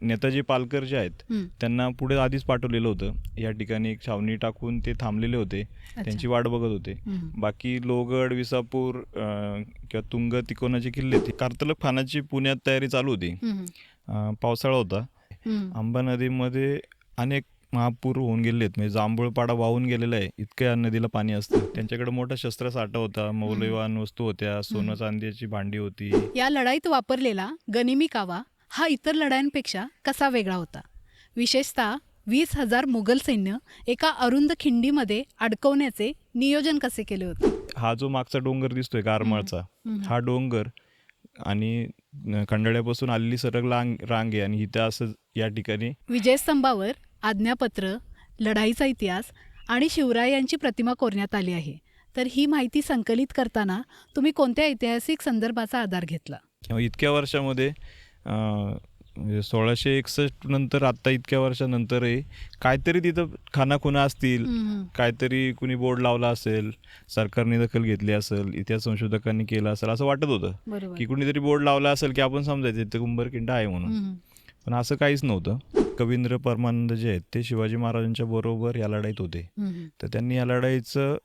नेताजी पालकर जे आहेत त्यांना पुढे आधीच पाठवलेलं होतं. या ठिकाणी एक छावणी टाकून ते थांबलेले होते, त्यांची वाट बघत होते. बाकी लोहगड, विसापूर किंवा तुंग तिकोनाचे किल्ले, कारतलक खानाची पुण्यात तयारी चालू होती. पावसाळा होता. आंबा नदीमध्ये अनेक महापूर होऊन गेले आहेत, म्हणजे जांभूळपाडा वाहून गेलेला आहे, इतक्या नदीला पाणी असतं. त्यांच्याकडे मोठा शस्त्रसाठा होता, मौल्यवान वस्तू होत्या, सोनं चांदीची भांडी होती. या लढाईत वापरलेला गनिमी कावा हा इतर लढायांपेक्षा कसा वेगळा होता? विशेषतः 20,000 मुघल सैन्य एका अरुंद खिंडीमध्ये अडकवण्याचे नियोजन कसे केले होते? हा जो मागचा डोंगर दिसतोय कारमाळचा, हा डोंगर आणि खंडाळ्यापासून आलेली सरळ रांग आहे आणि इथं असं या ठिकाणी विजयस्तंभावर आज्ञापत्र, लढाईचा इतिहास आणि शिवरायांची प्रतिमा कोरण्यात आली आहे. तर ही माहिती संकलित करताना तुम्ही कोणत्या ऐतिहासिक संदर्भाचा आधार घेतला? इतक्या वर्षामध्ये 1661 नंतर आत्ता इतक्या वर्षानंतरही काहीतरी तिथं खानाखुना असतील, काहीतरी कुणी बोर्ड लावला असेल, सरकारने दखल घेतली असेल, इतिहास संशोधकांनी केलं असेल असं वाटत होतं की कुणीतरी बोर्ड लावला असेल की आपण समजायचं तिथं उंबरखिंड आहे म्हणून. पण असं काहीच नव्हतं. कवींद्र परमानंद जे आहेत ते शिवाजी महाराजांच्या बरोबर या लढाईत होते. तर त्यांनी या लढाईचं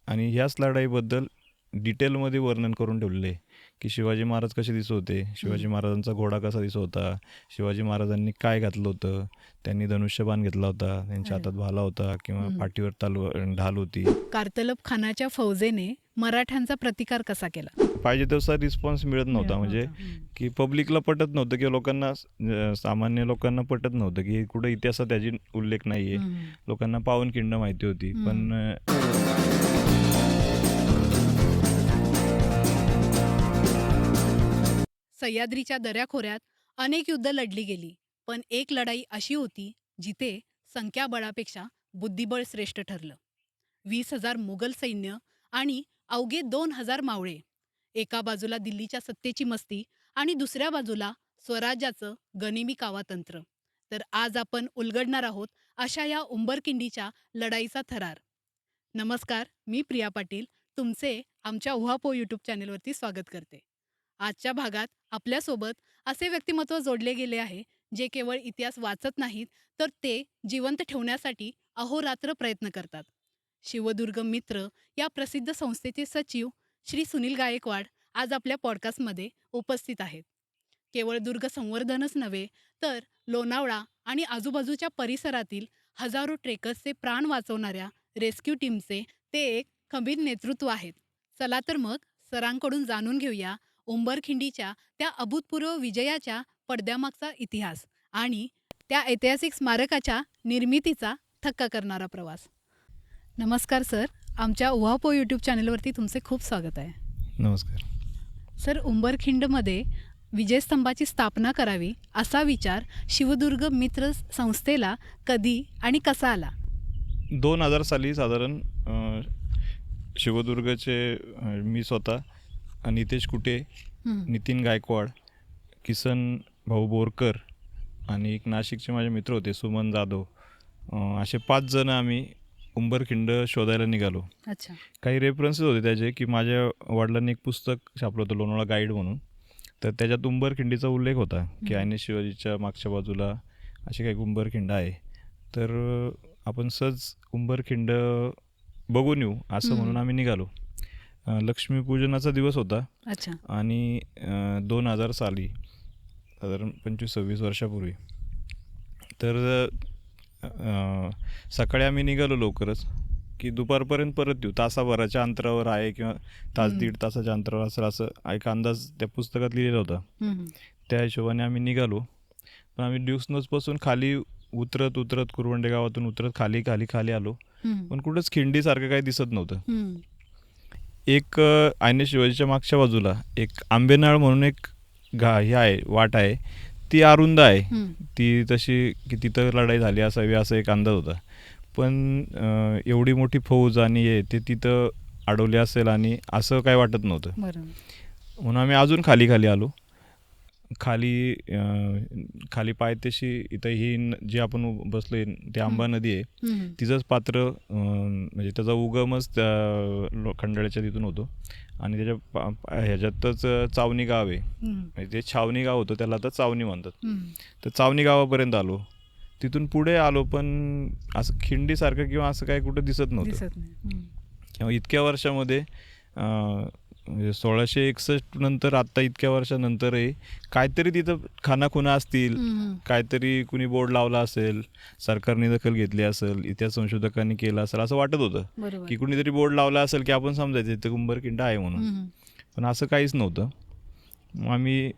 आणि ह्याच लढाईबद्दल डिटेलमध्ये वर्णन करून ठेवलेलं आहे की शिवाजी महाराज कसे दिसत होते, शिवाजी महाराजांचा घोडा कसा दिसत होता, शिवाजी महाराजांनी काय घातलं होतं, त्यांनी धनुष्यबाण घेतला होता, त्यांच्या हातात भाला होता किंवा पाठीवर ढाल होती. कारतलक खानाच्या फौजेने मराठ्यांचा प्रतिकार कसा केला? पाहिजे तसा रिस्पॉन्स मिळत नव्हता, म्हणजे की पब्लिकला पटत नव्हतं किंवा लोकांना, सामान्य लोकांना पटत नव्हतं की कुठं इतिहासात त्याची उल्लेख नाहीये. लोकांना पावनखिंड माहिती होती, पण सह्याद्रीच्या दऱ्याखोऱ्यात अनेक युद्ध लढली गेली, पण एक लढाई अशी होती जिथे संख्याबळापेक्षा बुद्धिबळ श्रेष्ठ ठरलं. 20,000 मुघल सैन्य आणि अवघे 2,000 मावळे. एका बाजूला दिल्लीच्या सत्तेची मस्ती आणि दुसऱ्या बाजूला स्वराज्याचं गनिमी कावा तंत्र. तर आज आपण उलगडणार आहोत अशा या उंबरकिंडीच्या लढाईचा थरार. नमस्कार, मी प्रिया पाटील तुमचे आमच्या उहापो यूट्यूब चॅनेलवरती स्वागत करते. आजच्या भागात आपल्यासोबत असे व्यक्तिमत्व जोडले गेले आहे जे केवळ इतिहास वाचत नाहीत, तर ते जिवंत ठेवण्यासाठी अहोरात्र प्रयत्न करतात. शिवदुर्ग मित्र या प्रसिद्ध संस्थेचे सचिव श्री सुनील गायकवाड आज आपल्या पॉडकास्टमध्ये उपस्थित आहेत. केवळ दुर्ग संवर्धनच नव्हे, तर लोणावळा आणि आजूबाजूच्या परिसरातील हजारो ट्रेकर्सचे प्राण वाचवणाऱ्या रेस्क्यू टीमचे ते एक खंबीर नेतृत्व आहेत. चला तर मग सरांकडून जाणून घेऊया उंबरखिंडीच्या त्या अभूतपूर्व विजयाच्या पडद्यामागचा इतिहास आणि त्या ऐतिहासिक स्मारकाच्या निर्मितीचा थक्का करणारा प्रवास. नमस्कार सर, आमच्या उहापो यूट्यूब चॅनलवरती तुमचे खूप स्वागत आहे. नमस्कार सर, उंबरखिंडमध्ये विजयस्तंभाची स्थापना करावी असा विचार शिवदुर्ग मित्र संस्थेला कधी आणि कसा आला? 2000 साली साधारण शिवदुर्गचे मी स्वतः, नितेश कुटे, नितीन गायकवाड, किसन भाऊ बोरकर आणि एक नाशिकचे माझे मित्र होते सुमन जाधव, असे 5 जण आम्ही उंबरखिंड शोधायला निघालो. अच्छा. काही रेफरन्सेस होते त्याचे की माझ्या वडिलांनी एक पुस्तक छापलं होतं लोणावळा गाईड म्हणून, तर त्याच्यात उंबरखिंडीचा उल्लेख होता की आयने शिवाजीच्या मागच्या बाजूला असे काही उंबरखिंड आहे. तर आपण सहज उंबरखिंड बघून येऊ असं म्हणून आम्ही निघालो. लक्ष्मीपूजनाचा दिवस होता. अच्छा. आणि 2000 साली साधारण 25-26 वर्षापूर्वी. तर सकाळी आम्ही निघालो लवकरच की दुपारपर्यंत परत येऊ, तासाभराच्या अंतरावर आहे किंवा तास दीड तासाच्या अंतरावर असेल असं एक अंदाज त्या पुस्तकात लिहिलेला होता. त्या हिशोबाने आम्ही निघालो. पण आम्ही ड्यूसनोजपासून खाली उतरत कुरवंडे गावातून उतरत खाली आलो, पण कुठंच खिंडीसारखं काही दिसत नव्हतं. एक आयने शिवाजीच्या मागच्या बाजूला एक आंबेनाळ म्हणून एक हे आहे, वाट आहे, ती अरुंद आहे, ती तशी की तिथं लढाई झाली असावी असा एक अंदाज होता. पण एवढी मोठी फौज आणि ते तिथं अडवली असेल आणि असं काय वाटत नव्हतं. म्हणून आम्ही अजून खाली आलो. खाली खाली पायथ्याशी इथं ही जी आपण बसलोय ती आंबा नदी आहे. तिचंच पात्र म्हणजे त्याचा उगमच त्या खंडाळ्याच्या तिथून होतो आणि त्याच्या ह्याच्यातच चावणी गाव आहे. म्हणजे ते छावणी गाव होतं, त्याला आता चावणी म्हणतात. तर चावणी गावापर्यंत आलो. तिथून पुढे आलो पण असं खिंडीसारखं किंवा असं काही कुठं दिसत नव्हतं. किंवा इतक्या वर्षामध्ये म्हणजे 1661 नंतर आत्ता इतक्या वर्षानंतरही काहीतरी तिथं खानाखुणा असतील, काहीतरी कुणी बोर्ड लावला असेल, सरकारने दखल घेतली असेल, इतिहास संशोधकांनी केलं असेल असं वाटत होतं की कुणीतरी बोर्ड लावला असेल की आपण समजायचं इथं उंबरखिंड आहे म्हणून. पण असं काहीच नव्हतं. मग आम्ही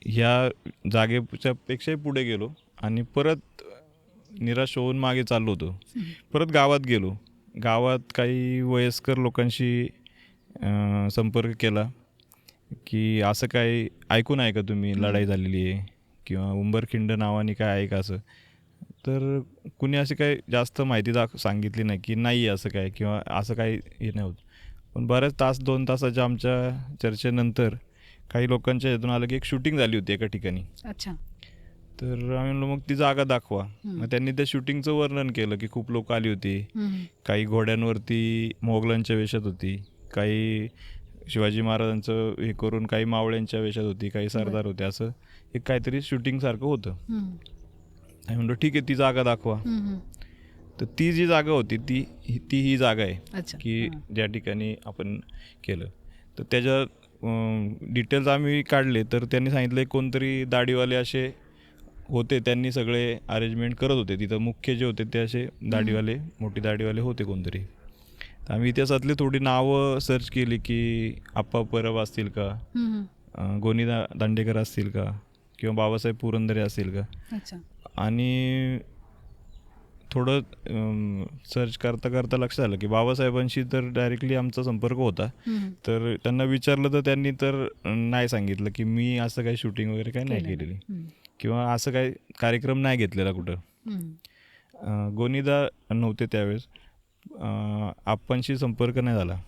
ह्या जागेच्या पेक्षाही पुढे गेलो आणि परत निराश होऊन मागे चाललो होतो. परत गावात गेलो. गावात काही वयस्कर लोकांशी संपर्क केला की असं काय ऐकून आहे का तुम्ही, लढाई झालेली आहे किंवा उंबरखिंड नावाने काय आहे का असं. तर कुणी अशी काही जास्त माहिती सांगितली नाही की नाही असं काय किंवा असं काही हे नव्हतं. पण बरेच तास 2 तासाच्या आमच्या चर्चेनंतर काही लोकांच्या ह्यातून आलं की एक शूटिंग झाली होती एका ठिकाणी. अच्छा. तर आम्ही म्हणलो मग ती जागा दाखवा. मग त्यांनी त्या शूटिंगचं वर्णन केलं की खूप लोक आली होती, काही घोड्यांवरती मोगलांच्या वेशात होती, काही शिवाजी महाराजांचं हे करून काही मावळ्यांच्या वेशात होती, काही सरदार होते. असं एक काहीतरी शूटिंगसारखं होतं. आम्ही म्हणलो ठीक आहे, ती जागा दाखवा. तर ती जी जागा होती ती ही जागा आहे की ज्या ठिकाणी आपण केलं. तर त्याच्या डिटेल्स आम्ही काढले तर त्यांनी सांगितलं कोणतरी दाढीवाले असे होते, त्यांनी सगळे अरेंजमेंट करत होते तिथं. मुख्य जे होते ते असे दाढीवाले, मोठी दाढीवाले होते कोणतरी. तर आम्ही इतिहासातली थोडी नावं सर्च केली की आप्पा परब असतील का, गोनी दांडेकर असतील का, किंवा बाबासाहेब पुरंदरे असतील का. आणि थोडं सर्च करता करता लक्षात आलं की बाबासाहेबांशी तर डायरेक्टली आमचा संपर्क होता. तर त्यांना विचारलं तर त्यांनी तर नाही सांगितलं की मी असं काही शूटिंग वगैरे काही नाही केलेली किंवा असं काही कार्यक्रम नाही घेतलेला कुठं. गोनीदा नव्हते त्यावेळेस, आप्पांशी संपर्क नाही झाला.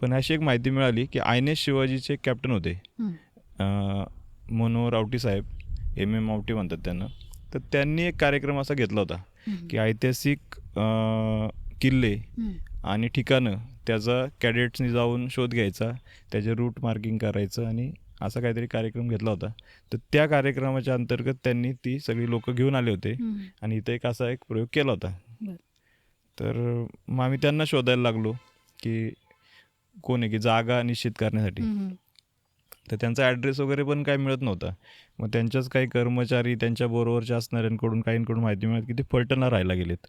पण अशी एक माहिती मिळाली की आयनेश शिवाजीचे कॅप्टन होते, मनोहर आवटी साहेब, MM आवटी म्हणतात त्यांना. तर त्यांनी एक कार्यक्रम असा घेतला होता की ऐतिहासिक किल्ले आणि ठिकाणं त्याचा कॅडेट्सनी जाऊन शोध घ्यायचा, त्याचे रूट मार्किंग करायचं आणि असा काहीतरी कार्यक्रम घेतला होता. तर त्या कार्यक्रमाच्या अंतर्गत त्यांनी ती सगळी लोक घेऊन आले होते आणि इथं एक असा एक प्रयोग केला होता. तर मग आम्ही त्यांना शोधायला लागलो की कोण आहे, की जागा निश्चित करण्यासाठी. तर त्यांचा ॲड्रेस वगैरे पण काही मिळत नव्हता. मग त्यांच्याच काही कर्मचारी त्यांच्याबरोबरच्या असणाऱ्यांकडून काहींकडून माहिती मिळत की ते फलटणला राहायला गेलेत.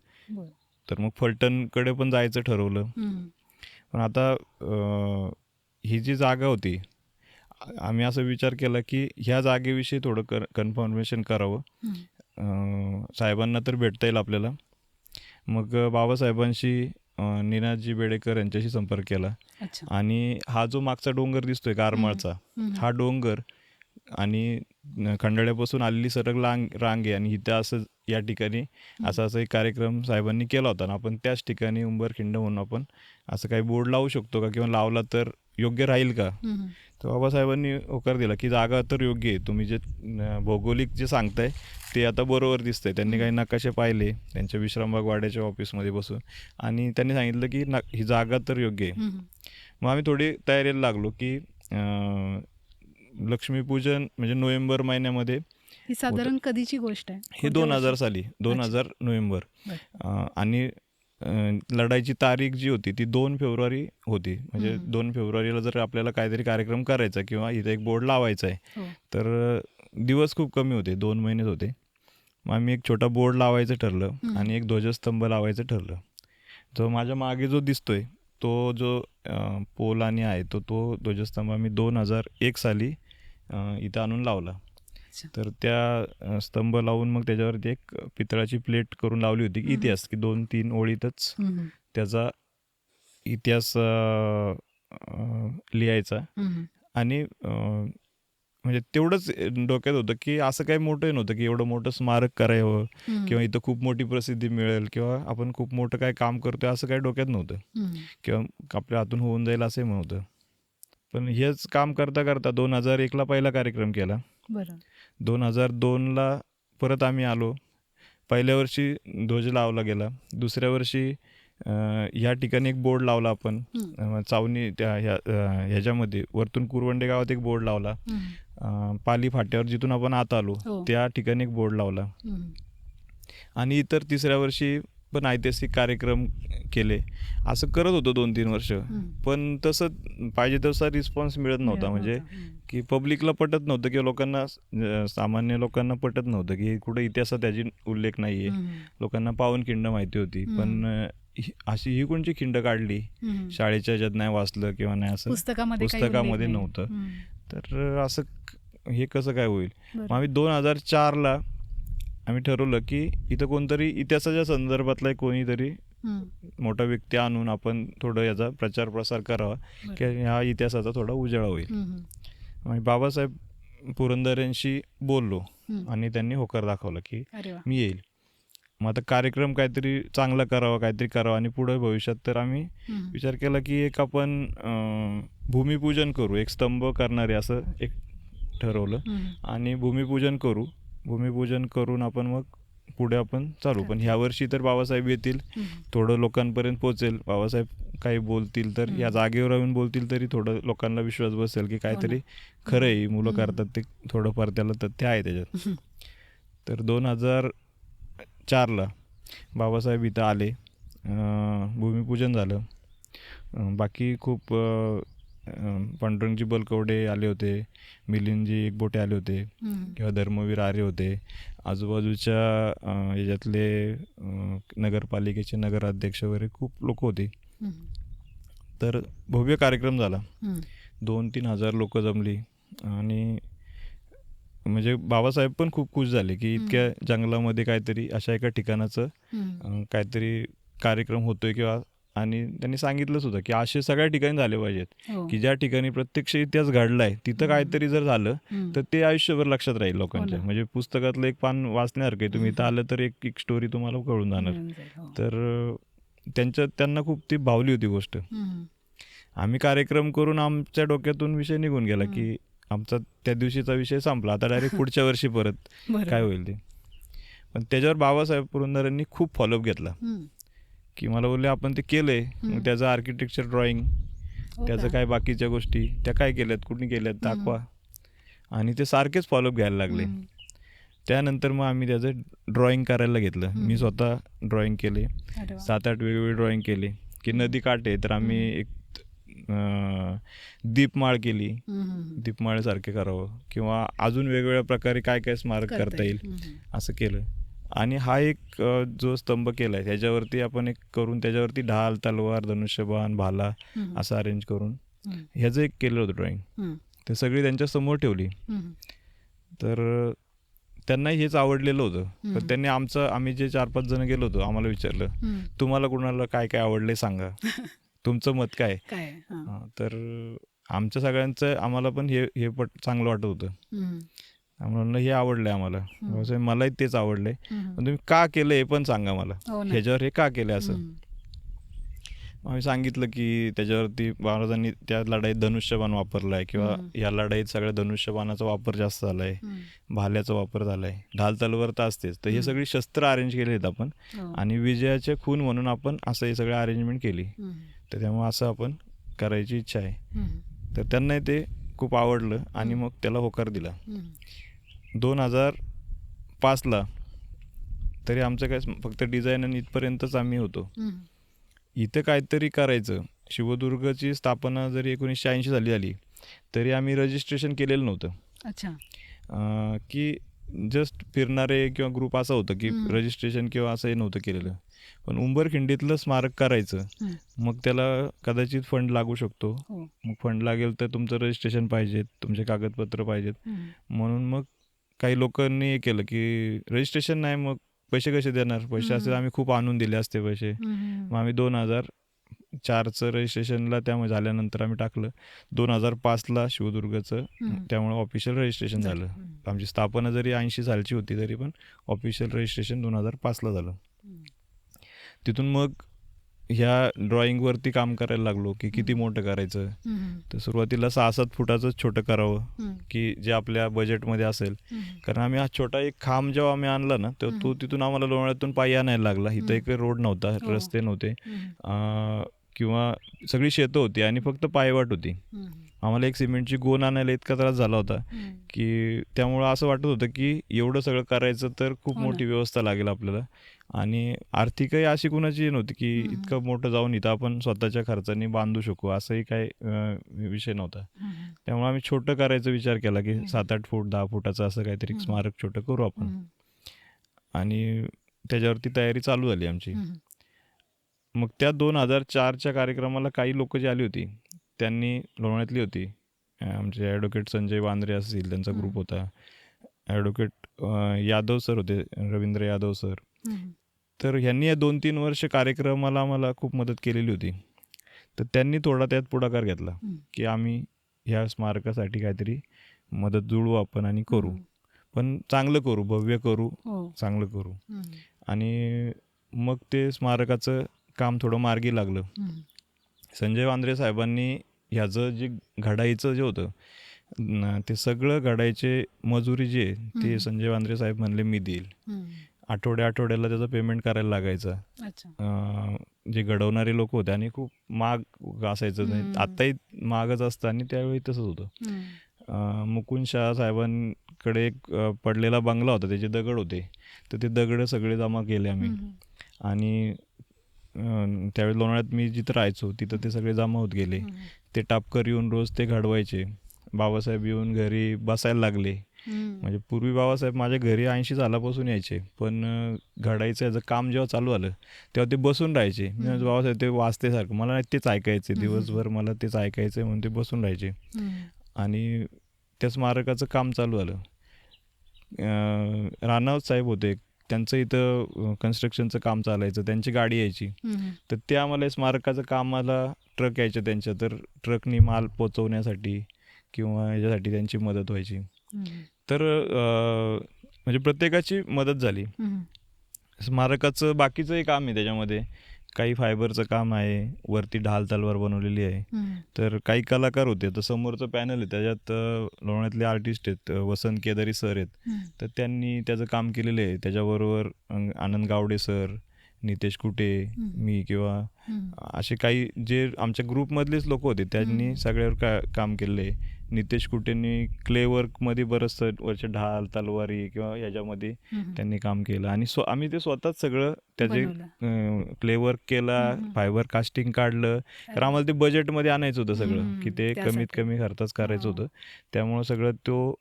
तर मग फलटणकडे पण जायचं ठरवलं. पण आता ही जी जागा होती, आम्ही असा विचार केला की ह्या जागेविषयी थोडं कन्फर्मेशन करावं. साहेबांना तर भेटता येईल आपल्याला. मग बाबासाहेबांशी, निनादजी बेडेकर यांच्याशी संपर्क केला. आणि हा जो मागचा डोंगर दिसतोय कारमाळचा, हा डोंगर आणि खंडाळ्यापासून आलेली सरळ रांग आहे आणि इथं असं या ठिकाणी असा एक कार्यक्रम साहेबांनी केला होता ना, आपण त्याच ठिकाणी उंबरखिंड म्हणून आपण असं काही बोर्ड लावू शकतो का किंवा लावला तर योग्य राहील का. तर बाबासाहेबांनी होकार दिला की जागा तर योग्य आहे, तुम्ही जे भौगोलिक जे सांगताय ते आता बरोबर दिसतंय. त्यांनी काही नकाशे पाहिले त्यांच्या विश्रामबाग वाड्याच्या ऑफिसमध्ये बसून आणि त्यांनी सांगितलं की ही जागा तर योग्य आहे. मग आम्ही थोडी तयारीला लागलो की लक्ष्मीपूजन म्हणजे नोव्हेंबर महिन्यामध्ये. ही साधारण कधीची गोष्ट आहे? हे 2000 साली, 2000 नोव्हेंबर. आणि लढाईची तारीख जी होती ती 2 फेब्रुवारी होती. म्हणजे 2 फेब्रुवारीला जर आपल्याला काहीतरी कार्यक्रम करायचा किंवा इथे एक बोर्ड लावायचा आहे तर दिवस खूप कमी होते, 2 महिनेच होते. मग आम्ही एक छोटा बोर्ड लावायचं ठरलं आणि एक ध्वजस्तंभ लावायचं ठरलं. जो माझ्या मागे जो दिसतोय तो जो पोल आणि आहे तो ध्वजस्तंभ आम्ही 2001 साली इथं आणून लावला. तर त्या स्तंभ लावून मग त्याच्यावरती एक पितळाची प्लेट करून लावली होती की इतिहास, की 2-3 ओळीतच त्याचा इतिहास लिहायचा. आणि म्हणजे तेवढंच डोक्यात होतं की असं काही मोठं नव्हतं की एवढं मोठं स्मारक करावं किंवा इथं खूप मोठी प्रसिद्धी मिळेल किंवा आपण खूप मोठं काय काम करतोय असं काही डोक्यात नव्हतं किंवा आपल्या हातून होऊन जाईल असंही नव्हतं. पण हेच काम करता करता 2001ला पहिला कार्यक्रम केला बरं. 2002ला परत आम्ही आलो. पहिल्या वर्षी ध्वज लावला गेला. दुसऱ्या वर्षी ह्या ठिकाणी एक बोर्ड लावला आपण. चावणी ह्याच्यामध्ये वरतून कुरवंडे गावात एक बोर्ड लावला. पाली फाट्यावर जिथून आपण आत आलो त्या ठिकाणी एक बोर्ड लावला. आणि इतर तिसऱ्या वर्षी पण ऐतिहासिक कार्यक्रम केले. असं करत होतो 2-3 वर्ष. पण तसं पाहिजे तसा रिस्पॉन्स मिळत नव्हता. म्हणजे की पब्लिकला पटत नव्हतं किंवा लोकांना, सामान्य लोकांना पटत नव्हतं की कुठं इतिहासात त्याची उल्लेख नाही आहे. लोकांना पावनखिंड माहिती होती, पण अशी ही कोणची खिंड काढली शाळेच्या ह्याच्यात नाही वाचलं किंवा नाही, असं पुस्तकामध्ये नव्हतं. तर असं हे कसं काय होईल? मग आम्ही 2004ला आम्ही ठरवलं की इथं कोणतरी इतिहासाच्या संदर्भातला कोणीतरी मोठा व्यक्ती आणून आपण थोडं याचा प्रचार प्रसार करावा की ह्या इतिहासाचा थोडा उजाळा होईल. आणि बाबासाहेब पुरंदरेंशी बोललो आणि त्यांनी होकार दाखवला की मी येईल. मग आता कार्यक्रम काहीतरी चांगला करावा, काहीतरी करावा. आणि पुढे भविष्यात तर आम्ही विचार केला की एक आपण भूमिपूजन करू, एक स्तंभ करणारे असं एक ठरवलं आणि भूमिपूजन करू. भूमिपूजन करून आपण मग पुढे आपण चालू. पण ह्या वर्षी तर बाबासाहेब येतील, थोडं लोकांपर्यंत पोहोचेल. बाबासाहेब काही बोलतील तर या जागेवर राहून बोलतील तरी थोडं लोकांना विश्वास बसेल की काहीतरी खरं आहे, मुलं करतात ते थोडंफार त्याला तथ्य आहे त्याच्यात. तर 2004ला बाबासाहेब इथं आले, भूमिपूजन झालं. बाकी खूप पांडुरंगजी बलकवडे आले होते, मिलिंदजी एकबोटे आले होते किंवा धर्मवीर आर्य होते. आजूबाजूच्या याच्यातले नगरपालिकेचे नगराध्यक्ष वगैरे खूप लोक होते. तर भव्य कार्यक्रम झाला. 2-3 हजार लोक जमली. आणि म्हणजे बाबासाहेब पण खूप खुश झाले की इतक्या जंगलामध्ये काहीतरी अशा एका ठिकाणाचं काहीतरी कार्यक्रम होतोय किंवा. आणि त्यांनी सांगितलंच होतं की असे सगळ्या ठिकाणी झाले पाहिजेत की ज्या ठिकाणी प्रत्यक्ष इतिहास घडलाय तिथं काहीतरी जर झालं तर ते आयुष्यभर लक्षात राहील लोकांच्या. म्हणजे पुस्तकातलं एक पान वाचण्यासारखं आहे. तुम्ही इथं आलं तर एक स्टोरी तुम्हाला कळून जाणार. तर त्यांना खूप ती भावली होती गोष्ट. आम्ही कार्यक्रम करून आमच्या डोक्यातून विषय निघून गेला की आमचा त्या दिवशीचा विषय संपला, आता डायरेक्ट पुढच्या वर्षी परत काय होईल ते. पण त्याच्यावर बाबासाहेब पुरंदरेंनी खूप फॉलोअप घेतला की मला बोलले आपण ते केलंय, मग त्याचं आर्किटेक्चर ड्रॉइंग, त्याचं काय बाकीच्या गोष्टी त्या काय केल्यात, कुठे केल्यात दाखवा. आणि ते सारखेच फॉलोअप घ्यायला लागले. त्यानंतर मग आम्ही त्याचं ड्रॉइंग करायला घेतलं. मी स्वतः ड्रॉइंग केले, 7-8 वेगवेगळे ड्रॉइंग केले. की नदी काठे तर आम्ही एक दीपमाळ केली, दीपमाळेसारखे करावं किंवा अजून वेगवेगळ्या प्रकारे काय काय स्मारक करता येईल असं केलं. आणि हा एक जो स्तंभ केला आहे त्याच्यावरती आपण एक करून त्याच्यावरती ढाल, तलवार, धनुष्यबाण, भाला असं अरेंज करून ह्याचं एक केलं होतं ड्रॉइंग. ते सगळी त्यांच्या समोर ठेवली. तर त्यांनाही हेच आवडलेलं होतं. पण त्यांनी आम्ही जे 4-5 जण गेलो होतो आम्हाला विचारलं तुम्हाला कुणाला काय काय आवडले सांगा, तुमचं मत काय. तर आमच्या सगळ्यांचं आम्हाला पण हे चांगलं वाटत होतं. म्हणून हे आवडलंय आम्हाला, मलाही तेच आवडलंय. पण तुम्ही का केलं हे पण सांगा मला, ह्याच्यावर हे का केलं असं. आम्ही सांगितलं की त्याच्यावरती महाराजांनी त्या लढाईत धनुष्यबाण वापरलाय किंवा या लढाईत सगळ्या धनुष्यबाणाचा वापर जास्त झालाय, भाल्याचा वापर झालाय, ढाल तलवार तर असतेच. तर हे सगळी शस्त्र अरेंज केली आहेत आपण आणि विजयाचे खून म्हणून आपण असं हे सगळं अरेंजमेंट केली. तर त्यामुळे असं आपण करायची इच्छा आहे. तर त्यांनाही ते खूप आवडलं आणि मग त्याला होकार दिला. 2005ला तरी आमचं काय फक्त डिझाईन आणि इथपर्यंतच आम्ही होतो. इथं काहीतरी करायचं. शिवदुर्गची स्थापना जरी 1980 झाली तरी आम्ही रजिस्ट्रेशन केलेलं नव्हतं. अच्छा. की जस्ट फिरणारे किंवा ग्रुप असं होतं की रजिस्ट्रेशन किंवा असंही नव्हतं केलेलं. पण उंबरखिंडीतलं स्मारक करायचं, मग त्याला कदाचित फंड लागू शकतो. मग फंड लागेल तर तुमचं रजिस्ट्रेशन पाहिजेत, तुमचे कागदपत्र पाहिजेत. म्हणून मग काही लोकांनी हे केलं की रजिस्ट्रेशन नाही, मग पैसे कसे देणार, पैसे असेल आम्ही खूप आणून दिले असते पैसे. मग आम्ही 2004चं रजिस्ट्रेशनला त्यामुळे झाल्यानंतर आम्ही टाकलं. 2005ला शिवदुर्गचं त्यामुळे ऑफिशियल रजिस्ट्रेशन झालं. आमची स्थापना जरी 80 सालची होती तरी पण ऑफिशियल रजिस्ट्रेशन 2005ला झालं. तिथून मग ह्या ड्रॉइंगवरती काम करायला लागलो की किती मोठं करायचं. तर सुरुवातीला 6-7 फुटाचंच छोटं करावं की जे आपल्या बजेटमध्ये असेल. कारण आम्ही हा छोटा एक खांब जेव्हा आम्ही आणला ना, तेव्हा तो तिथून आम्हाला लोणावळ्यातून पायी आणायला लागला. इथं एक रोड नव्हता, रस्ते नव्हते किंवा सगळी शेतं होती आणि फक्त पायवाट होती. आम्हाला एक सिमेंटची गोण आणायला इतका त्रास झाला होता की त्यामुळं असं वाटत होतं की एवढं सगळं करायचं तर खूप मोठी व्यवस्था लागेल आपल्याला. आणि आर्थिकही अशी कुणाची नव्हती की इतकं मोठं जाऊन इथं आपण स्वतःच्या खर्चाने बांधू शकू, असंही काही विषय नव्हता. त्यामुळे आम्ही छोटं करायचा विचार केला की 7-8 फूट 10 फुटाचं असं काहीतरी स्मारक छोटं करू आपण. आणि त्याच्यावरती तयारी चालू झाली आमची. मग त्या 2004च्या कार्यक्रमाला काही लोक जी आली होती त्यांनी लोणावळ्यातली होती. आमचे ॲडव्होकेट संजय वांद्रे असतील, त्यांचा ग्रुप होता. ॲडव्होकेट यादव सर होते, रवींद्र यादव सर. तर ह्यांनी या 2-3 वर्ष कार्यक्रमाला आम्हाला खूप मदत केलेली होती. तर त्यांनी थोडा त्यात पुढाकार घेतला की आम्ही ह्या स्मारकासाठी काहीतरी मदत जुळवू आपण आणि करू, पण चांगलं करू, भव्य करू, चांगलं करू. आणि मग ते स्मारकाचं काम थोडं मार्गी लागलं. संजय वांद्रे साहेबांनी ह्याचं जे घडाईचं जे होतं ते सगळं घडायचे मजुरी जे ते संजय वांद्रे साहेब म्हणले मी देईल. आठवड्याला त्याचं पेमेंट करायला लागायचं. जे घडवणारे लोक होते आणि खूप महाग असायचं, आत्ताही महागच असतं आणि त्यावेळी तसंच होतं. मुकुंद शाह साहेबांकडे एक पडलेला बंगला होता, त्याचे दगड होते, तर ते दगड सगळे जमा केले आम्ही. आणि त्यावेळी लोणावळ्यात मी जिथं राहायचो तिथं ते सगळे जमा होत गेले. ते टापकर येऊन रोज ते घडवायचे. बाबासाहेब येऊन घरी बसायला लागले. म्हणजे पूर्वी बाबासाहेब माझ्या घरी 80 सालापासून यायचे, पण घडायचं याचं काम जेव्हा चालू आलं तेव्हा ते बसून राहायचे. मी म्हणजे बाबासाहेब ते वाचते सारखं, मला तेच ऐकायचे दिवसभर, मला तेच ऐकायचं म्हणून ते बसून राहायचे. आणि त्या स्मारकाचं काम चालू आलं. राणावत साहेब होते, त्यांचं इथं कन्स्ट्रक्शनचं काम चालायचं, त्यांची गाडी यायची. तर ते आम्हाला स्मारकाचं कामाला ट्रक यायचे त्यांच्या, तर ट्रकनी माल पोचवण्यासाठी किंवा ह्याच्यासाठी त्यांची मदत व्हायची. तर म्हणजे प्रत्येकाची मदत झाली. स्मारकाचं बाकीचंही काम आहे त्याच्यामध्ये, काही फायबरचं काम आहे, वरती ढाल तलवार बनवलेली आहे. तर काही कलाकार होते. तर समोरचं पॅनल आहे त्याच्यात लोणावळ्यातले आर्टिस्ट आहेत, वसंत केदारी सर आहेत, तर त्यांनी त्याचं काम केलेलं आहे. त्याच्याबरोबर आनंद गावडे सर, नितेश कुटे, मी किंवा असे काही जे आमच्या ग्रुपमधलेच लोक होते त्यांनी सगळ्यावर काम केलेलं आहे. नितेश कुटेंनी क्ले वर्कमध्ये बरंचसं वरचे ढाल तलवारी किंवा ह्याच्यामध्ये त्यांनी काम केलं. आणि आम्ही ते स्वतःच सगळं त्याचे क्ले वर्क केला, फायबर कास्टिंग काढलं. तर आम्हाला ते बजेटमध्ये आणायचं होतं सगळं, की ते कमीत कमी खर्चाच करायचं होतं. त्यामुळं सगळं तो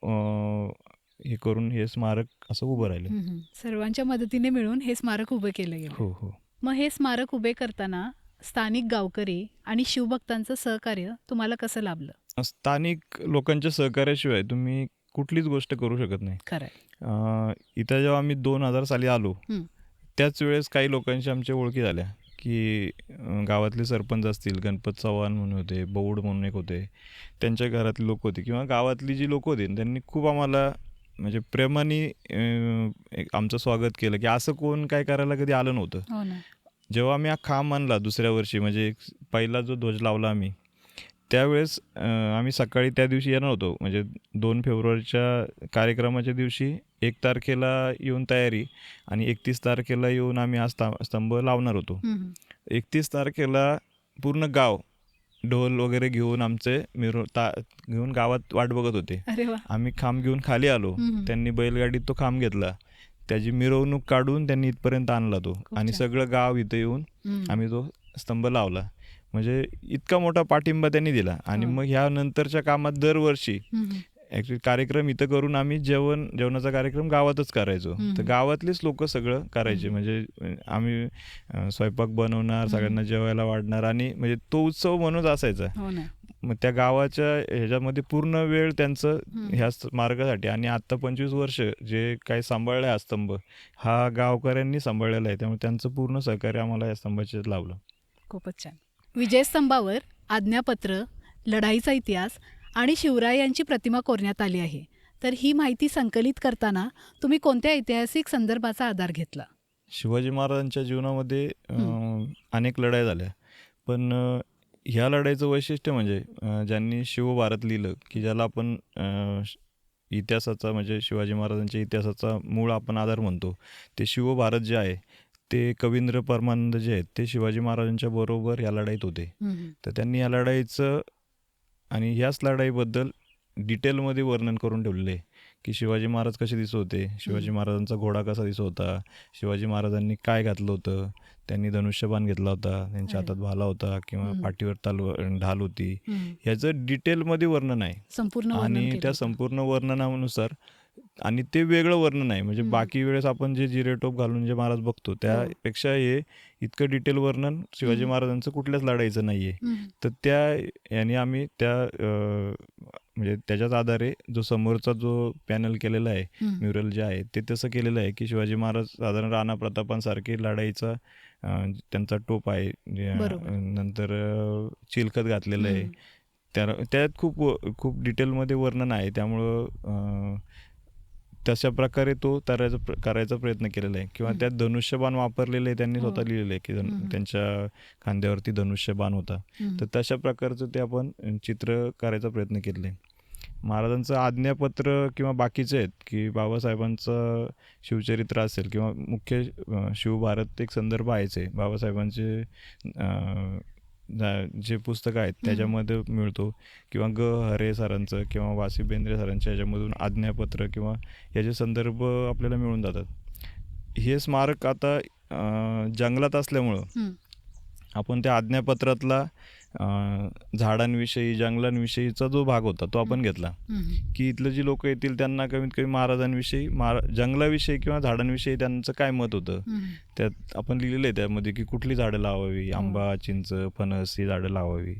हे करून हे स्मारक असं उभं राहिलं. सर्वांच्या मदतीने मिळून हे स्मारक उभं केलं गेलं. हो हो. मग हे स्मारक उभे करताना स्थानिक गावकरी आणि शिवभक्तांचं सहकार्य तुम्हाला कसं लाभलं? स्थानिक लोकांच्या सहकार्याशिवाय तुम्ही कुठलीच गोष्ट करू शकत नाही. खरंय. इथं जेव्हा आम्ही 2000 साली आलो त्याच वेळेस काही लोकांशी आमच्या ओळखी झाल्या की गावातले सरपंच असतील, गणपत चव्हाण म्हणून होते, बौड म्हणून एक होते, त्यांच्या घरातली लोक होती किंवा गावातली जी लोक होती त्यांनी खूप आम्हाला म्हणजे प्रेमाने आमचं स्वागत केलं की असं कोण काय करायला कधी आलं नव्हतं. जेव्हा आम्ही हा खांब आणला दुसऱ्या वर्षी, म्हणजे पहिला जो ध्वज लावला आम्ही, त्यावेळेस आम्ही सकाळी त्या दिवशी येणार होतो. म्हणजे 2 फेब्रुवारीच्या कार्यक्रमाच्या दिवशी 1 तारखेला येऊन तयारी आणि 31 तारखेला येऊन आम्ही हा स्तंभ लावणार होतो. 31 तारखेला पूर्ण गाव ढोल वगैरे घेऊन आमचे घेऊन गावात वाट बघत होते. आम्ही खांब घेऊन खाली आलो, त्यांनी बैलगाडीत तो खांब घेतला, त्याची मिरवणूक काढून त्यांनी इथपर्यंत आणला तो, आणि सगळं गाव इथं येऊन आम्ही तो स्तंभ लावला. म्हणजे इतका मोठा पाठिंबा त्यांनी दिला. आणि मग ह्या नंतरच्या कामात दरवर्षी ॲक्च्युली कार्यक्रम इथं करून आम्ही जेवणाचा कार्यक्रम गावातच करायचो. तर गावातलेच लोक सगळं करायचे. म्हणजे आम्ही स्वयंपाक बनवणार, सगळ्यांना जेवायला वाढणार, आणि म्हणजे तो उत्सव म्हणूनच असायचा. मग त्या गावाच्या ह्याच्यामध्ये पूर्ण वेळ त्यांचं ह्या स्मारकासाठी. आणि आत्ता 25 वर्ष जे काही सांभाळलं आहे हा स्तंभ, हा गावकऱ्यांनी सांभाळलेला आहे. त्यामुळे त्यांचं पूर्ण सहकार्य आम्हाला या स्तंभाचे लाभलं. खूपच छान. विजयस्तंभावर आज्ञापत्र, लढाईचा इतिहास आणि शिवराय यांची प्रतिमा कोरण्यात आली आहे. तर ही माहिती संकलित करताना तुम्ही कोणत्या ऐतिहासिक संदर्भाचा आधार घेतला? शिवाजी महाराजांच्या जीवनामध्ये अनेक लढाई झाल्या, पण ह्या लढाईचं वैशिष्ट्य म्हणजे ज्यांनी शिवभारत लिहिलं, की ज्याला आपण इतिहासाचा म्हणजे शिवाजी महाराजांच्या इतिहासाचा मूळ आपण आधार म्हणतो, ते शिवभारत जे आहे ते कवींद्र परमानंद जे आहेत ते शिवाजी महाराजांच्या बरोबर या लढाईत होते. तर त्यांनी या लढाईचं आणि ह्याच लढाईबद्दल डिटेलमध्ये वर्णन करून ठेवलेलं आहे, की शिवाजी महाराज कसे दिसत होते, शिवाजी महाराजांचा घोडा कसा दिसत होता, शिवाजी महाराजांनी काय घातलं होतं, त्यांनी धनुष्यबाण घेतला होता, त्यांच्या हातात भाला होता किंवा पाठीवर ढाल होती, ह्याचं डिटेलमध्ये वर्णन आहे. संपूर्ण वर्णन आणि केलं त्या होतं. संपूर्ण वर्णनानुसार आणि ते वेगळं वर्णन आहे, म्हणजे बाकी वेळेस आपण जे जिरेटोप घालून जे महाराज बघतो त्यापेक्षा हे इतकं डिटेल वर्णन शिवाजी महाराजांचं कुठल्याच लढाईचं नाहीये. तर त्या याने आम्ही त्या म्हणजे त्याच्याच आधारे जो समोरचा जो पॅनल केलेला आहे, म्युरल जे आहे ते तसं केलेलं आहे, की शिवाजी महाराज साधारण राणा प्रतापांसारखी लढाईचा त्यांचा टोप आहे, नंतर चिलखत घातलेलं आहे, त्यात खूप डिटेलमध्ये वर्णन आहे. त्यामुळं तशा प्रकारे तो करायचा प्रयत्न केलेला आहे. किंवा त्यात धनुष्यबाण वापरलेलं आहे, त्यांनी स्वतः लिहिलेलं आहे की त्यांच्या खांद्यावरती धनुष्यबाण होता. तर तशा प्रकारचं ते आपण चित्र करायचा प्रयत्न केलेला आहे. महाराजांचं आज्ञापत्र किंवा बाकीचे आहेत, की बाबासाहेबांचं शिवचरित्र असेल किंवा मुख्य शिवभारत एक संदर्भ आहेच आहे. बाबासाहेबांचे जे पुस्तकं आहेत त्याच्यामध्ये मिळतो, किंवा हरे सरांचं किंवा वासी बेंद्रे सरांच्या ह्याच्यामधून आज्ञापत्र किंवा याचे संदर्भ आपल्याला मिळून जातात. हे स्मारक आता जंगलात असल्यामुळं आपण त्या आज्ञापत्रातला झाडांविषयी जंगलांविषयीचा जो भाग होता तो आपण घेतला, की इथलं जी लोक येतील त्यांना कमीत कमी महाराजांविषयी जंगलाविषयी किंवा झाडांविषयी त्यांचं काय मत होतं त्यात आपण लिहिलेलं आहे. त्यामध्ये की कुठली झाडं लावावी, आंबा, चिंच, फणस ही झाडं लावावी.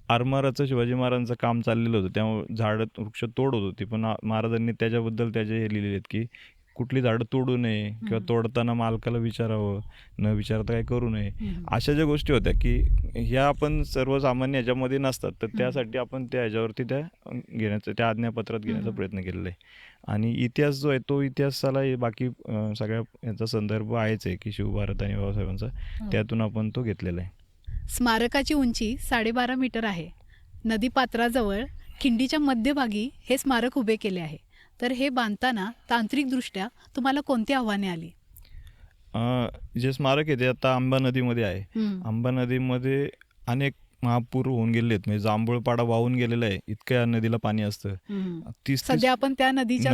आरमाराचं शिवाजी महाराजांचं काम चाललेलं होतं, त्यामुळे झाडं वृक्ष तोड होत होती, पण महाराजांनी त्याच्याबद्दल त्याचे हे लिहिलेले आहेत की कुठली झाडं तोडू नये किंवा तोडताना मालकाला विचारावं, न विचारता काय करू नये. अशा ज्या गोष्टी होत्या की ह्या आपण सर्वसामान्य ह्याच्यामध्ये नसतात, तर त्यासाठी आपण त्या ह्याच्यावरती त्या आज्ञापत्रात घेण्याचा प्रयत्न केलेला आहे. आणि इतिहास जो आहे तो इतिहासाला बाकी सगळ्या याचा संदर्भ आहेच आहे, की शिवभारत आणि बाबासाहेबांचा, त्यातून आपण तो घेतलेला आहे. स्मारकाची उंची 12.5 मीटर आहे. नदीपात्राजवळ खिंडीच्या मध्यभागी हे स्मारक उभे केले आहे. तर हे बांधताना तांत्रिकदृष्ट्या तुम्हाला कोणती आव्हाने आली? जे स्मारक आहे ते आता आंबा नदीमध्ये आहे. आंबा नदीमध्ये अनेक महापूर होऊन गेले आहेत, म्हणजे जांभूळपाडा वाहून गेलेला आहे, इतकं या नदीला पाणी असतं. सध्या आपण त्या नदीच्या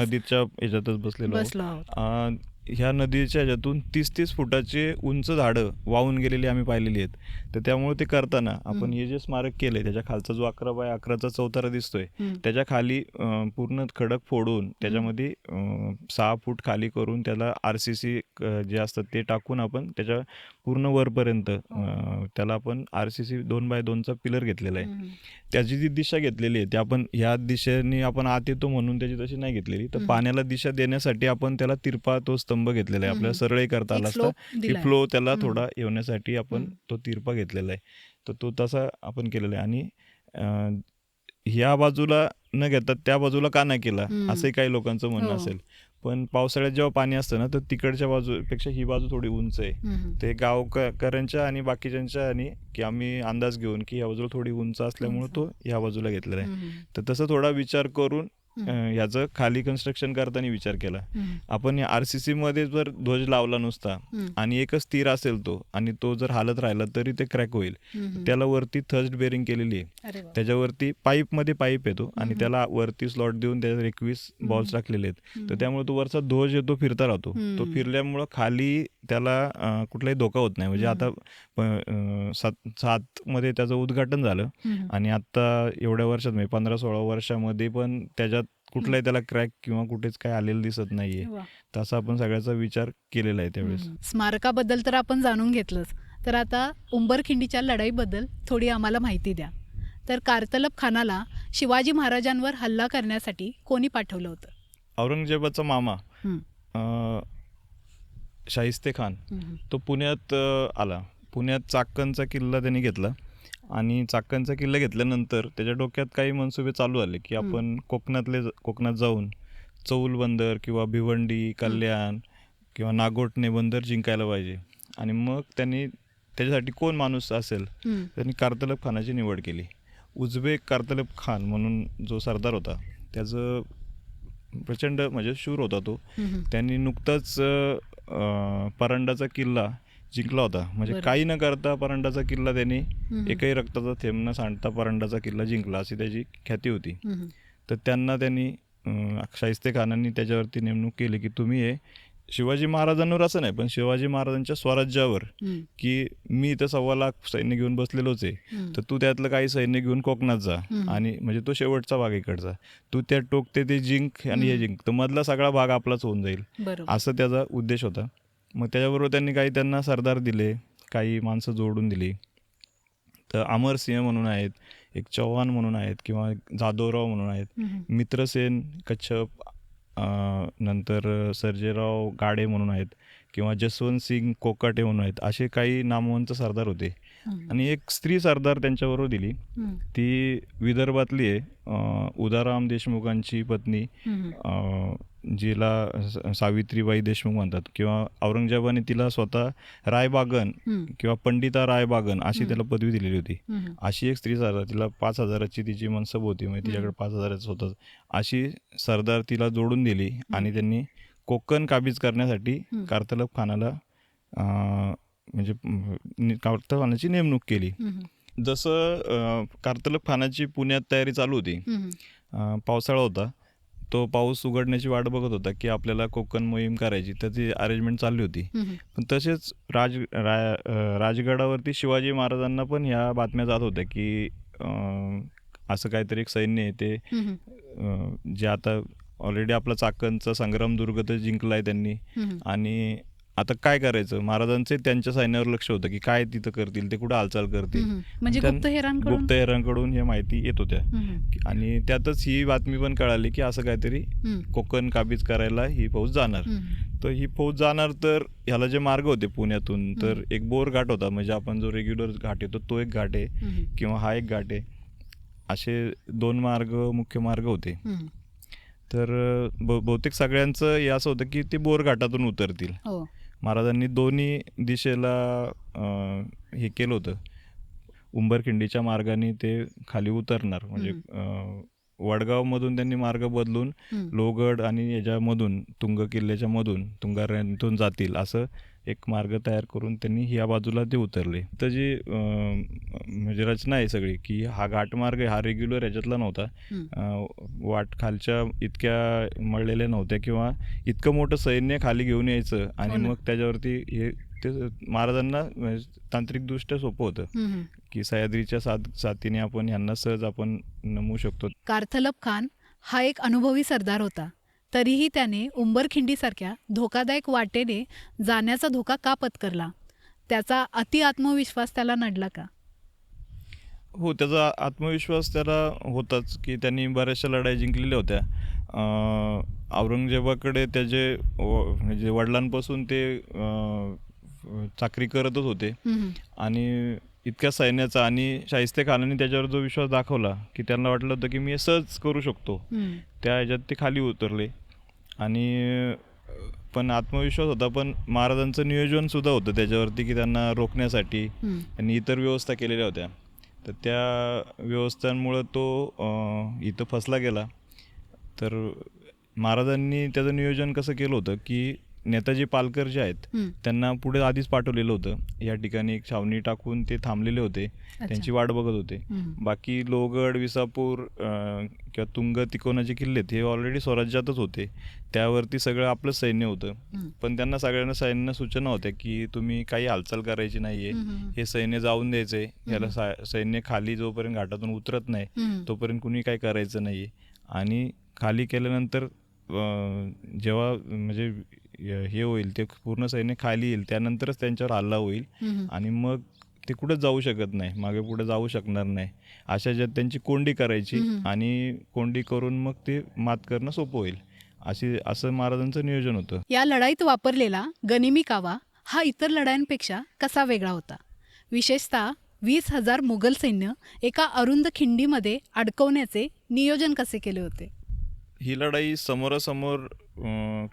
याच्यातच बसलेलो आहोत. ह्या नदीच्या ह्याच्यातून 30-30 फुटाचे उंच झाडं वाहून गेलेली आम्ही पाहिलेली आहेत. तर त्यामुळे ते करताना आपण हे जे स्मारक केलंय त्याच्या खालचा जो 11x11चा चौतारा दिसतोय त्याच्या खाली पूर्ण खडक फोडून त्याच्यामध्ये 6 फूट खाली करून त्याला RCC जे असतात ते टाकून आपण त्याच्या पूर्ण वरपर्यंत त्याला आपण RCC 2x2चा पिलर घेतलेला आहे. त्याची जी दिशा घेतलेली आहे ती आपण ह्या दिशेने आपण आत येतो म्हणून त्याची तशी नाही घेतलेली, तर पाण्याला दिशा देण्यासाठी आपण त्याला तिरपा तो स्तंभ घेतलेला आहे. आपल्याला सरळही करता आला असता, की फ्लो त्याला थोडा येण्यासाठी आपण तो तिरपा घेतलेला आहे. तर तो तसा आपण केलेला आहे. आणि ह्या बाजूला न घेता त्या बाजूला का नाही केला असंही काही लोकांचं म्हणणं असेल, पण पावसाळ्यात जेव्हा पाणी असतं ना तर तिकडच्या बाजूपेक्षा ही बाजू थोडी उंच आहे. ते गावकऱ्यांच्या आणि बाकीच्यांच्या आणि की आम्ही अंदाज घेऊन की या बाजूला थोडी उंच असल्यामुळे तो या बाजूला घेतलेला आहे. तर तसं थोडा विचार करून ह्याचं खाली कन्स्ट्रक्शन करताना विचार केला. आपण या RCC मध्ये जर ध्वज लावला नुसता आणि एकच तीर असेल तो आणि तो जर हालत राहिला तरी ते क्रॅक होईल. त्याला वरती थर्स्ट बेरिंग केलेली आहे, त्याच्यावरती पाईपमध्ये पाईप येतो आणि त्याला वरती स्लॉट देऊन त्याच्यात 21 बॉल्स टाकलेले आहेत. तर त्यामुळे तो वरचा ध्वज येतो फिरता राहतो. तो फिरल्यामुळं खाली त्याला कुठलाही धोका होत नाही. म्हणजे आता 7 मध्ये त्याचं उद्घाटन झालं आणि आता एवढ्या वर्षात म्हणजे 15-16 वर्षामध्ये पण त्याच्यात कुठलाही त्याला क्रॅक किंवा कुठेच काय आलेलं दिसत नाहीये. तसा आपण सगळ्याचा विचार केलेला आहे त्यावेळेस. स्मारकाबद्दल तर आपण जाणून घेतलंच, तर आता उंबरखिंडीच्या लढाईबद्दल थोडी आम्हाला माहिती द्या. तर कारतलब खानाला शिवाजी महाराजांवर हल्ला करण्यासाठी कोणी पाठवलं होतं? औरंगजेबाचा मामा शाहिस्ते खान तो पुण्यात आला. पुण्यात चाक्कनचा किल्ला त्यांनी घेतला आणि चाक्कनचा किल्ला घेतल्यानंतर त्याच्या डोक्यात काही मनसुबे चालू आले की आपण कोकणात जाऊन चौल बंदर किंवा भिवंडी, कल्याण, किंवा नागोठणे बंदर जिंकायला पाहिजे. आणि मग त्यांनी त्याच्यासाठी कोण माणूस असेल, त्यांनी कारतलब खानाची निवड केली. उझबेक कारतलब खान म्हणून जो सरदार होता, त्याचं प्रचंड म्हणजे शूर होता तो. त्यांनी नुकताच परांडाचा किल्ला जिंकला होता. म्हणजे काही न करता परांडाचा किल्ला त्यांनी एकही रक्ताचा थेंब न सांडता परांडाचा किल्ला जिंकला, अशी त्याची ख्याती होती. तर त्यांनी शाहिस्ते खानांनी त्याच्यावरती नेमणूक केली की तुम्ही हे शिवाजी महाराजांवर असं नाही, पण शिवाजी महाराजांच्या स्वराज्यावर, की मी इथं 1.25 लाख सैन्य घेऊन बसलेलोच आहे, तर तू त्यातलं काही सैन्य घेऊन कोकणात जा, आणि म्हणजे तो शेवटचा भाग इकडचा, तू त्या टोकते ते जिंक आणि हे जिंक, तर मधला सगळा भाग आपलाच होऊन जाईल, असं त्याचा उद्देश होता. मग त्याच्याबरोबर त्यांनी त्यांना सरदार दिले, काही माणसं जोडून दिली. तर अमरसिंह म्हणून आहेत, एक चव्हाण म्हणून आहेत, किंवा जाधवराव म्हणून आहेत, मित्रसेन कच्छप, नंतर सर्जेराव गाडे म्हणून आहेत, किंवा जसवंत सिंग कोकाटे म्हणून आहेत. असे काही नामवंत सरदार होते. आणि एक स्त्री सरदार त्यांच्याबरोबर दिली, ती विदर्भातली आहे, उदाराम देशमुखांची पत्नी, जिला सावित्रीबाई देशमुख म्हणतात, किंवा औरंगजेबाने तिला स्वतः रायबागन किंवा पंडिता रायबागन अशी त्याला पदवी दिलेली होती. अशी एक स्त्री सरदार, तिला 5,000ची तिची मनसब होती, म्हणजे तिच्याकडे 5,000च होतं. अशी सरदार तिला जोडून दिली आणि त्यांनी कोकण काबीज करण्यासाठी कारतलब खानाला म्हणजे कारतलब खानाची नेमणूक केली. जसं कारतलब खानाची पुण्यात तयारी चालू होती, पावसाळा होता, तो पाऊस उघडण्याची वाट बघत होता की आपल्याला कोकण मोहीम करायची, त्याची अरेंजमेंट चालली होती. पण तसेच राजगडावरती शिवाजी महाराजांना पण ह्या बातम्या जात होत्या की असं काहीतरी एक सैन्य आहे ते, जे आता ऑलरेडी आपला चाकणचा संग्रामदुर्ग तर जिंकलाय त्यांनी, आणि आता काय करायचं. महाराजांचे त्यांच्या सैन्यावर लक्ष होतं की काय तिथं करतील, ते कुठं हालचाल करतील. म्हणजे गुप्तहेरांकडून हे माहिती येत होत्या. आणि त्यातच ही बातमी पण कळाली की असं काहीतरी कोकण काबीज करायला ही फौज जाणार. तर ही फौज जाणार, तर ह्याला जे मार्ग होते पुण्यातून, तर एक बोर घाट होता, म्हणजे आपण जो रेग्युलर घाट येतो तो एक घाट आहे, किंवा हा एक घाट आहे, असे 2 मुख्य मार्ग होते. तर बहुतेक सगळ्यांचं हे असं होतं की ते बोर घाटातून उतरतील. महाराजांनी दोन्ही दिशेला हे केलं होतं, उंबरखिंडीच्या मार्गाने ते खाली उतरणार, म्हणजे वडगावमधून त्यांनी मार्ग बदलून लोहगड आणि याच्यामधून तुंग किल्ल्याच्या मधून तुंगाऱ्यांतून जातील, असं एक मार्ग तयार करून त्यांनी ह्या बाजूला ते उतरले. तर जी म्हणजे रचना आहे सगळी, की हा घाटमार्ग हा रेग्युलर याच्यातला नव्हता, वाट खालच्या इतक्या मळलेल्या नव्हत्या, किंवा इतकं मोठं सैन्य खाली घेऊन यायचं आणि मग त्याच्यावरती हे ते महाराजांना तांत्रिकदृष्ट्या सोपं होतं की सह्याद्रीच्या साथीने आपण ह्यांना सहज आपण नमवू शकतो. कारतलब खान हा एक अनुभवी सरदार होता, तरीही त्याने उंबरखिंडीसारख्या धोकादायक वाटेने जाण्याचा धोका का पत्करला? त्याचा अति आत्मविश्वास त्याला नडला का? हो, त्याचा आत्मविश्वास त्याला होताच की त्यांनी बऱ्याचशा लढाई जिंकलेल्या होत्या. औरंगजेबाकडे त्याचे म्हणजे वडिलांपासून ते चाकरी करतच होते, आणि इतक्या सैन्याचा, आणि शाहिस्ते खानाने त्याच्यावर जो विश्वास दाखवला की त्यांना वाटलं होतं की मी हे सहज करू शकतो, त्या ह्याच्यात ते खाली उतरले. आणि पण आत्मविश्वास होता, पण महाराजांचं नियोजन सुद्धा होतं त्याच्यावरती की त्यांना रोखण्यासाठी आणि इतर व्यवस्था केलेल्या होत्या. तर त्या व्यवस्थांमुळं तो इथं फसला गेला. तर महाराजांनी त्याचं नियोजन कसं केलं होतं की नेताजी पालकर जे आहेत त्यांना पुढे आधीच पाठवलेलं होतं, या ठिकाणी एक छावणी टाकून ते थांबलेले होते, त्यांची वाट बघत होते. बाकी लोहगड, विसापूर किंवा तुंग तिकोनाचे किल्ले हे ऑलरेडी स्वराज्यातच होते, त्यावरती सगळं आपलं सैन्य होतं. पण त्यांना सगळ्यांना सूचना होत्या की तुम्ही काही हालचाल करायची नाहीये, हे सैन्य जाऊन द्यायचंय, याला सैन्य खाली जोपर्यंत घाटातून उतरत नाही तोपर्यंत कुणी काही करायचं नाहीये. आणि खाली केल्यानंतर जेव्हा म्हणजे हे होईल, ते पूर्ण सैन्य खाली येईल, त्यानंतरच त्यांच्यावर हल्ला होईल, आणि मग ते कुठं जाऊ शकत नाही, मागे पुढे जाऊ शकणार नाही. अशा ज्यात त्यांची कोंडी करायची, आणि कोंडी करून मग ते मात करणं सोपं होईल, असं महाराजांचं नियोजन होतं. या लढाईत वापरलेला गनिमी कावा हा इतर लढायांपेक्षा कसा वेगळा होता? विशेषतः 20,000 मुघल सैन्य एका अरुंद खिंडीमध्ये अडकवण्याचे नियोजन कसे केले होते? ही लढाई समोरासमोर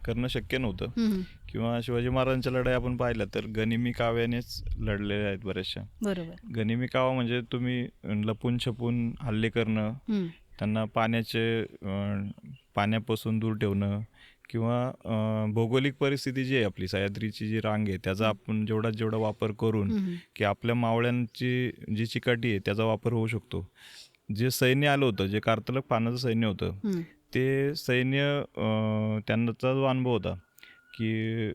करणं शक्य नव्हतं. हम्म. किंवा शिवाजी महाराजांच्या लढाई आपण पाहिल्या तर गनिमी काव्यानेच लढलेल्या आहेत बऱ्याचशा. बरोबर. गनिमी कावा म्हणजे तुम्ही लपून छपून हल्ले करणं, हम्म. त्यांना पाण्यापासून दूर ठेवणं, किंवा भौगोलिक परिस्थिती जी आहे आपली सह्याद्रीची जी रांग आहे त्याचा आपण जेवढा वापर करून हम्म. की आपल्या मावळ्यांची जी चिकाटी आहे त्याचा वापर होऊ शकतो. जे सैन्य आलं होतं, जे कार्तलक खानाचं सैन्य होतं, हम्म. ते सैन्य त्यांचा जो अनुभव होता की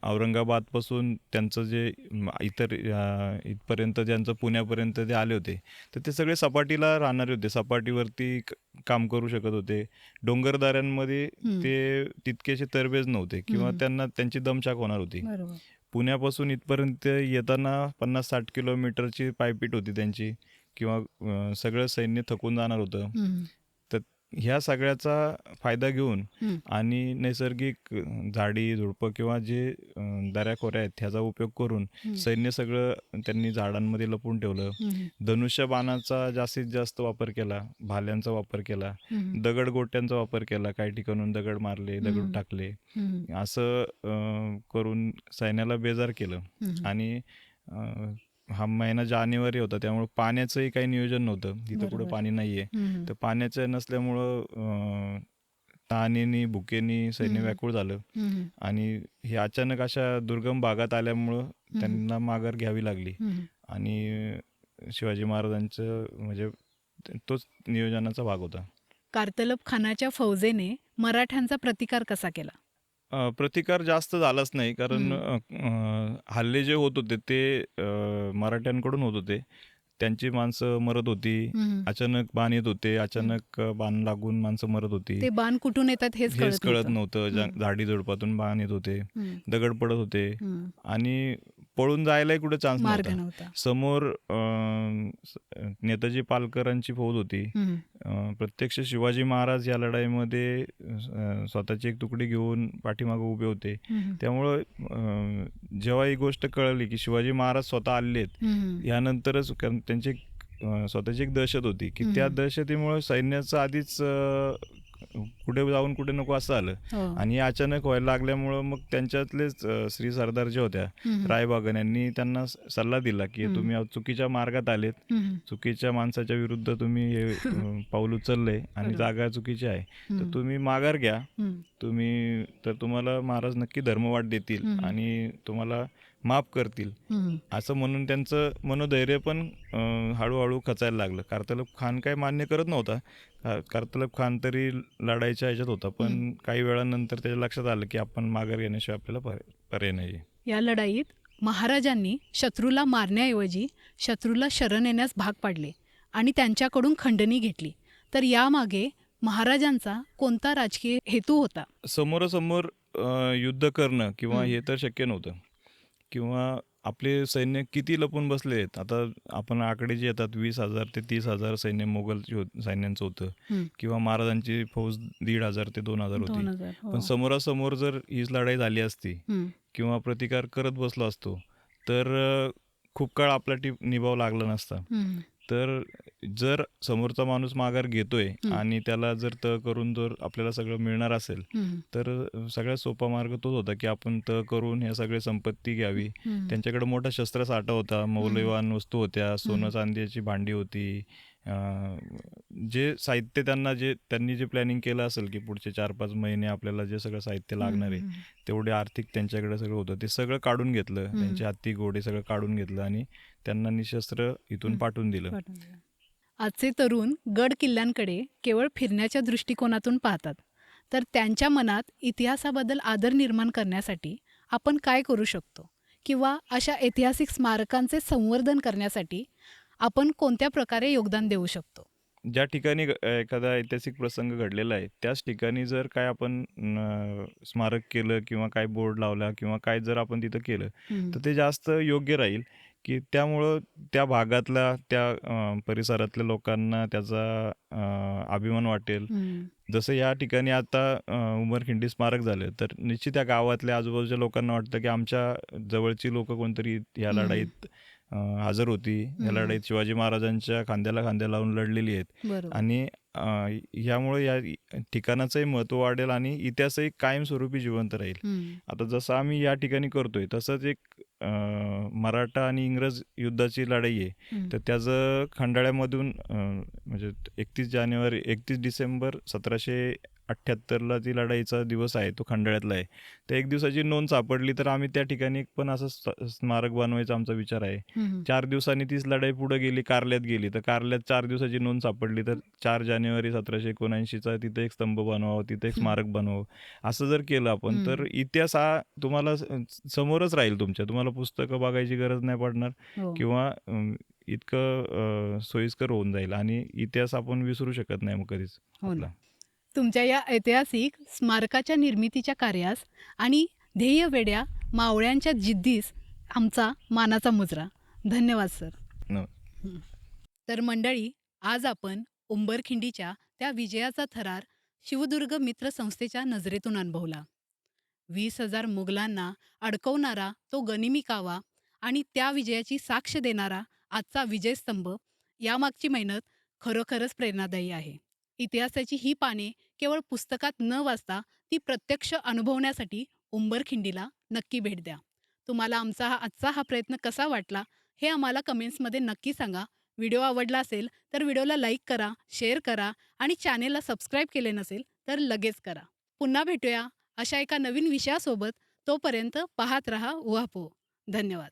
औरंगाबादपासून त्यांचं जे इथपर्यंत ज्यांचं पुण्यापर्यंत ते आले होते तर ते सगळे सपाटीला राहणारे होते, सपाटीवरती काम करू शकत होते. डोंगरदऱ्यांमध्ये ते तितकेसे तरबेज नव्हते किंवा त्यांना त्यांची दमछाक होणार होती. बरोबर. पुण्यापासून इथपर्यंत येताना 50-60 किलोमीटरची पायपीट होती त्यांची, किंवा सगळं सैन्य थकून जाणार होतं. हम्म. तर ह्या सगळ्याचा फायदा घेऊन हम्म. आणि नैसर्गिक झाडी झुडपं किंवा जे दऱ्याखोऱ्या आहेत ह्याचा उपयोग करून सैन्य सगळं त्यांनी झाडांमध्ये लपून ठेवलं. हम्म. धनुष्य बाणाचा जास्तीत जास्त वापर केला, भाल्यांचा वापर केला, हम्म. दगडगोट्यांचा वापर केला, काही ठिकाणून दगड मारले, दगड टाकले, हम्म. असं करून सैन्याला बेजार केलं. हम्म. आणि हा महिना जानेवारी होता त्यामुळे पाण्याचंही काही नियोजन नव्हतं, तिथं कुठं पाणी नाहीये. हम्म. तर पाण्याचं नसल्यामुळं तहानेनी भुकेनी सैन्य व्याकुळ झालं. हम्म. आणि हे अचानक अशा दुर्गम भागात आल्यामुळं त्यांना माघार घ्यावी लागली. हम्म. आणि शिवाजी महाराजांचं म्हणजे तोच नियोजनाचा भाग होता. कार्तलब खानाच्या फौजेने मराठ्यांचा प्रतिकार कसा केला? प्रतिकार जास्त झालाच नाही, कारण हल्ले जे होत होते ते मराठ्यांकडून होत होते. त्यांची माणसं मरत होती, अचानक बाण येत होते, अचानक बाण लागून माणसं मरत होती. ते बाण कुठून येतात हेच कळत नव्हतं. झाडी झुडपातून बाण येत होते, दगड पडत होते आणि पळून जायलाही कुठे चान्स मार्ग नव्हता. नव्हता. समोर नेताजी पालकरांची फौज होती. प्रत्यक्ष शिवाजी महाराज या लढाईमध्ये स्वतःची एक तुकडी घेऊन पाठीमागे उभे होते. त्यामुळं जेव्हा ही गोष्ट कळली की शिवाजी महाराज स्वतः आलेले आहेत, यानंतरच त्यांची स्वतःची एक दहशत होती की त्या दहशतीमुळे सैन्याचं आधीच कुठे जाऊन कुठे नको असं आलं. आणि अचानक व्हायला लागल्यामुळं मग त्यांच्यातलेच श्री सरदार जे होत्या रायबागन यांनी त्यांना सल्ला दिला की तुम्ही चुकीच्या मार्गात आलेत, चुकीच्या माणसाच्या विरुद्ध तुम्ही हे पाऊल उचललंय आणि जागा चुकीची आहे, तर तुम्ही माघार घ्या. तर तुम्हाला महाराज नक्की धर्मवाट देतील आणि तुम्हाला माफ करतील, असं म्हणून त्यांचं मनोधैर्य पण हळूहळू खचायला लागलं. कार्तलब खान काय मान्य करत नव्हता. कार्तलब खान तरी लढाईच्या ह्याच्यात होता, पण काही वेळानंतर त्याच्या लक्षात आलं की आपण माघार घेण्याशिवाय आपल्याला पर्याय नाही. या लढाईत महाराजांनी शत्रूला मारण्याऐवजी शत्रूला शरण येण्यास भाग पाडले आणि त्यांच्याकडून खंडणी घेतली. तर यामागे महाराजांचा कोणता राजकीय हेतू होता? समोरासमोर युद्ध करणं किंवा हे तर शक्य नव्हतं, किंवा आपले सैन्य किती लपून बसले आहेत. आता आपण आकडे जे येतात 20,000 ते 30,000 सैन्य मोगल सैन्यांचं होतं, किंवा महाराजांची फौज 1,500 ते 2,000 होती. पण समोरासमोर जर हीच लढाई झाली असती किंवा प्रतिकार करत बसलो असतो तर खूप काळ आपला निभाव लागला नसता. तर जर समोरचा माणूस माघार घेतोय आणि त्याला जर करून जर आपल्याला सगळं मिळणार असेल तर सगळ्यात सोपा मार्ग तोच होता की आपण करून ह्या सगळी संपत्ती घ्यावी. त्यांच्याकडे मोठा शस्त्रसाठा होता, मौल्यवान वस्तू होत्या, सोनं चांदीची भांडी होती. जे साहित्य त्यांनी जे प्लॅनिंग केलं असेल की पुढचे 4-5 महिने आपल्याला जे सगळं साहित्य लागणार आहे तेवढे आर्थिक त्यांच्याकडे सगळं होतं, ते सगळं काढून घेतलं. त्यांचे हत्ती घोडे सगळं काढून घेतलं आणि त्यांना निशस्त्र इथून पाठवून दिलं. आजचे तरुण गड किल्ल्यांकडे केवळ फिरण्याच्या दृष्टिकोनातून पाहतात. तर त्यांच्या मनात इतिहासाबद्दल आदर निर्माण करण्यासाठी आपण काय करू शकतो, किंवा अशा ऐतिहासिक स्मारकांचे संवर्धन करण्यासाठी आपण कोणत्या प्रकारे योगदान देऊ शकतो? ज्या ठिकाणी एखादा ऐतिहासिक प्रसंग घडलेला आहे त्याच ठिकाणी जर काय आपण स्मारक केलं किंवा काय बोर्ड लावला किंवा काय जर आपण तिथं केलं तर ते जास्त योग्य राहील, की त्यामुळं त्या भागातल्या त्या परिसरातल्या लोकांना त्याचा अभिमान वाटेल. जसं या ठिकाणी आता उमरखिंडी स्मारक झालं तर निश्चित त्या गावातल्या आजूबाजूच्या लोकांना वाटतं की आमच्या जवळची लोक कोणतरी या लढाईत हजर होती, या लढाईत शिवाजी महाराजांच्या खांद्याला खांद्या लावून लढलेली आहेत आणि ह्यामुळे या ठिकाणाचंही महत्त्व वाढेल आणि इतिहासही कायमस्वरूपी जिवंत राहील. हं. आता जसं आम्ही या ठिकाणी करतोय तसंच एक मराठा आणि इंग्रज युद्धाची लढाई आहे. हं. तर त्याचं खंडाळ्यामधून म्हणजे 31 डिसेंबर 1778ला ती लढाईचा दिवस आहे, तो खंडाळ्यातला आहे. तर एक दिवसाची नोंद सापडली तर आम्ही त्या ठिकाणी पण असं स्मारक बनवायचा आमचा विचार आहे. हं. 4 दिवसांनी तीच लढाई पुढे गेली, कार्ल्यात गेली. तर कार्ल्यात 4 दिवसाची नोंद सापडली तर 4 जानेवारी 1779चा तिथे एक स्तंभ बनवावा, तिथे एक हं. स्मारक बनवावं. असं जर केलं आपण तर हं. इतिहास हा तुम्हाला समोरच राहील तुमच्या. तुम्हाला पुस्तकं बघायची गरज नाही पडणार हो. किंवा इतकं सोयीस्कर होऊन जाईल आणि इतिहास आपण विसरू शकत नाही मग कधीच हो ना. आपला. तुमच्या या ऐतिहासिक स्मारकाच्या निर्मितीच्या कार्यास आणि ध्येयवेड्या मावळ्यांच्या जिद्दीस आमचा मानाचा मुजरा. धन्यवाद सर. न तर मंडळी, आज आपण उंबरखिंडीच्या त्या विजयाचा थरार शिवदुर्ग मित्र संस्थेच्या नजरेतून अनुभवला. 20,000 मुघलांना अडकवणारा तो गनिमी कावा आणि त्या विजयाची साक्ष देणारा आजचा विजयस्तंभ, यामागची मेहनत खरोखरच प्रेरणादायी आहे. इतिहासाची ही पाने केवळ पुस्तकात न वाचता ती प्रत्यक्ष अनुभवण्यासाठी उंबरखिंडीला नक्की भेट द्या. तुम्हाला आमचा आजचा प्रयत्न कसा वाटला हे आम्हाला कमेंट्समध्ये नक्की सांगा. व्हिडिओ आवडला असेल तर व्हिडिओला लाईक करा, शेअर करा आणि चॅनेलला सबस्क्राईब केले नसेल तर लगेच करा. पुन्हा भेटूया अशा एका नवीन विषयासोबत. तोपर्यंत पाहत रहा उहापो. धन्यवाद.